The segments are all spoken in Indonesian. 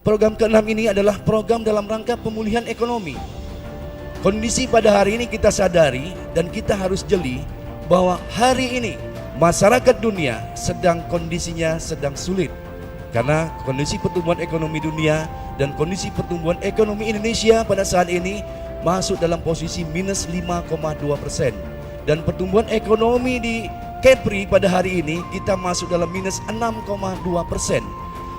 Program keenam ini adalah program dalam rangka pemulihan ekonomi. Kondisi pada hari ini kita sadari dan kita harus jeli bahwa hari ini masyarakat dunia kondisinya sedang sulit. Karena kondisi pertumbuhan ekonomi dunia dan kondisi pertumbuhan ekonomi Indonesia pada saat ini masuk dalam posisi minus 5,2%. Dan pertumbuhan ekonomi di Kepri pada hari ini kita masuk dalam minus 6,2%.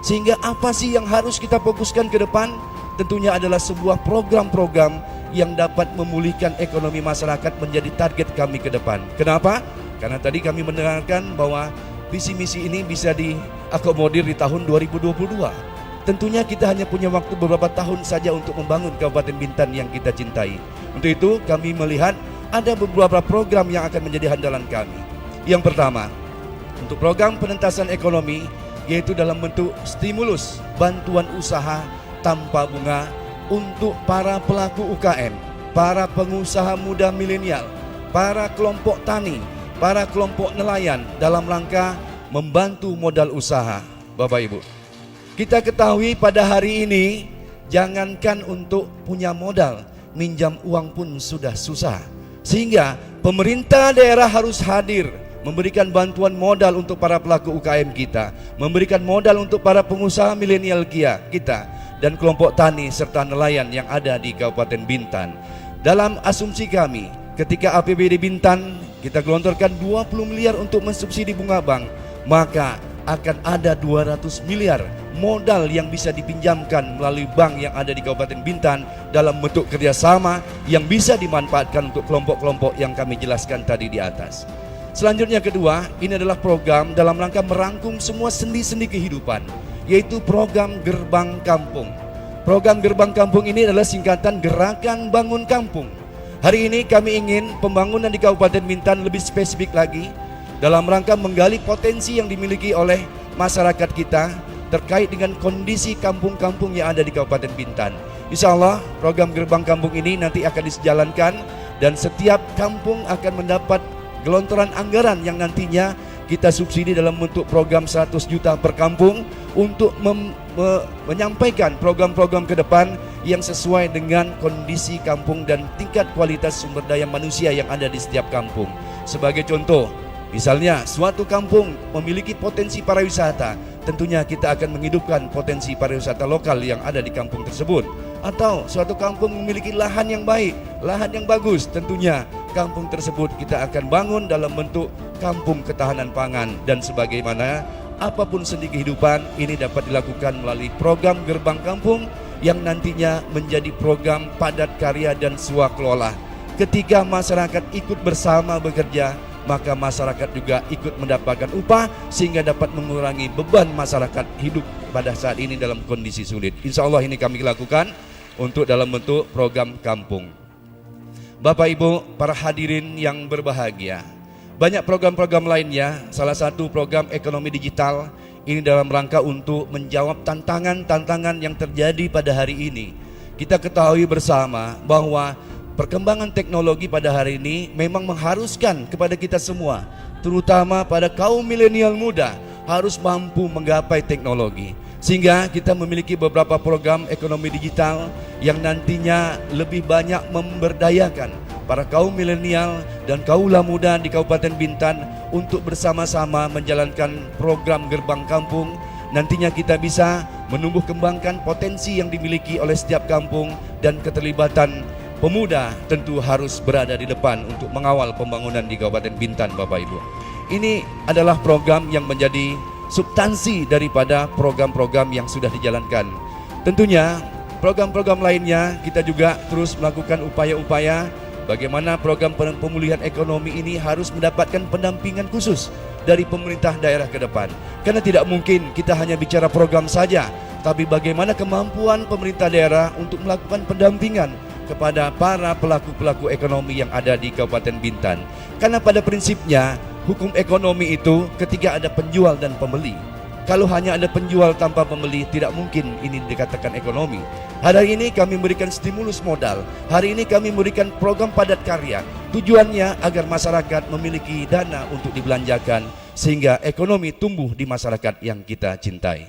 Sehingga apa sih yang harus kita fokuskan ke depan? Tentunya adalah sebuah program-program yang dapat memulihkan ekonomi masyarakat menjadi target kami ke depan. Kenapa? Karena tadi kami mendengarkan bahwa visi misi ini bisa diakomodir di tahun 2022. Tentunya kita hanya punya waktu beberapa tahun saja untuk membangun Kabupaten Bintan yang kita cintai. Untuk itu kami melihat ada beberapa program yang akan menjadi andalan kami. Yang pertama, untuk program penentasan ekonomi, yaitu dalam bentuk stimulus bantuan usaha tanpa bunga untuk para pelaku UKM, para pengusaha muda milenial, para kelompok tani, para kelompok nelayan dalam rangka membantu modal usaha. Bapak Ibu, kita ketahui pada hari ini jangankan untuk punya modal, minjam uang pun sudah susah. Sehingga pemerintah daerah harus hadir memberikan bantuan modal untuk para pelaku UKM kita, memberikan modal untuk para pengusaha milenial kita, dan kelompok tani serta nelayan yang ada di Kabupaten Bintan. Dalam asumsi kami, ketika APBD Bintan kita gelontorkan 20 miliar untuk mensubsidi bunga bank, maka akan ada 200 miliar modal yang bisa dipinjamkan melalui bank yang ada di Kabupaten Bintan dalam bentuk kerjasama yang bisa dimanfaatkan untuk kelompok-kelompok yang kami jelaskan tadi di atas. Selanjutnya kedua, ini adalah program dalam rangka merangkum semua sendi-sendi kehidupan, yaitu program Gerbang Kampung. Program Gerbang Kampung ini adalah singkatan Gerakan Bangun Kampung. Hari ini kami ingin pembangunan di Kabupaten Bintan lebih spesifik lagi dalam rangka menggali potensi yang dimiliki oleh masyarakat kita terkait dengan kondisi kampung-kampung yang ada di Kabupaten Bintan. Insya Allah program Gerbang Kampung ini nanti akan dijalankan dan setiap kampung akan mendapat gelontoran anggaran yang nantinya kita subsidi dalam bentuk program 100 juta per kampung untuk menyampaikan program-program ke depan yang sesuai dengan kondisi kampung dan tingkat kualitas sumber daya manusia yang ada di setiap kampung. Sebagai contoh, misalnya suatu kampung memiliki potensi pariwisata, tentunya kita akan menghidupkan potensi pariwisata lokal yang ada di kampung tersebut. Atau suatu kampung memiliki lahan yang baik, lahan yang bagus, tentunya kampung tersebut kita akan bangun dalam bentuk kampung ketahanan pangan. Dan sebagaimana apapun sendi kehidupan ini dapat dilakukan melalui program Gerbang Kampung yang nantinya menjadi program padat karya dan swakelola. Ketika masyarakat ikut bersama bekerja, maka masyarakat juga ikut mendapatkan upah sehingga dapat mengurangi beban masyarakat hidup pada saat ini dalam kondisi sulit. Insya Allah ini kami lakukan untuk dalam bentuk program kampung. Bapak Ibu, para hadirin yang berbahagia, banyak program-program lainnya. Salah satu program ekonomi digital ini dalam rangka untuk menjawab tantangan-tantangan yang terjadi pada hari ini. Kita ketahui bersama bahwa perkembangan teknologi pada hari ini memang mengharuskan kepada kita semua, terutama pada kaum milenial muda, harus mampu menggapai teknologi. Sehingga kita memiliki beberapa program ekonomi digital yang nantinya lebih banyak memberdayakan para kaum milenial dan kaula muda di Kabupaten Bintan untuk bersama-sama menjalankan program Gerbang Kampung. Nantinya kita bisa menumbuh kembangkan potensi yang dimiliki oleh setiap kampung, dan keterlibatan pemuda tentu harus berada di depan untuk mengawal pembangunan di Kabupaten Bintan, Bapak Ibu. Ini adalah program yang menjadi substansi daripada program-program yang sudah dijalankan. Tentunya program-program lainnya kita juga terus melakukan upaya-upaya bagaimana program pemulihan ekonomi ini harus mendapatkan pendampingan khusus dari pemerintah daerah ke depan. Karena tidak mungkin kita hanya bicara program saja, tapi bagaimana kemampuan pemerintah daerah untuk melakukan pendampingan kepada para pelaku-pelaku ekonomi yang ada di Kabupaten Bintan. Karena pada prinsipnya hukum ekonomi itu ketika ada penjual dan pembeli. Kalau hanya ada penjual tanpa pembeli, tidak mungkin ini dikatakan ekonomi. Hari ini kami memberikan stimulus modal. Hari ini kami memberikan program padat karya. Tujuannya agar masyarakat memiliki dana untuk dibelanjakan sehingga ekonomi tumbuh di masyarakat yang kita cintai.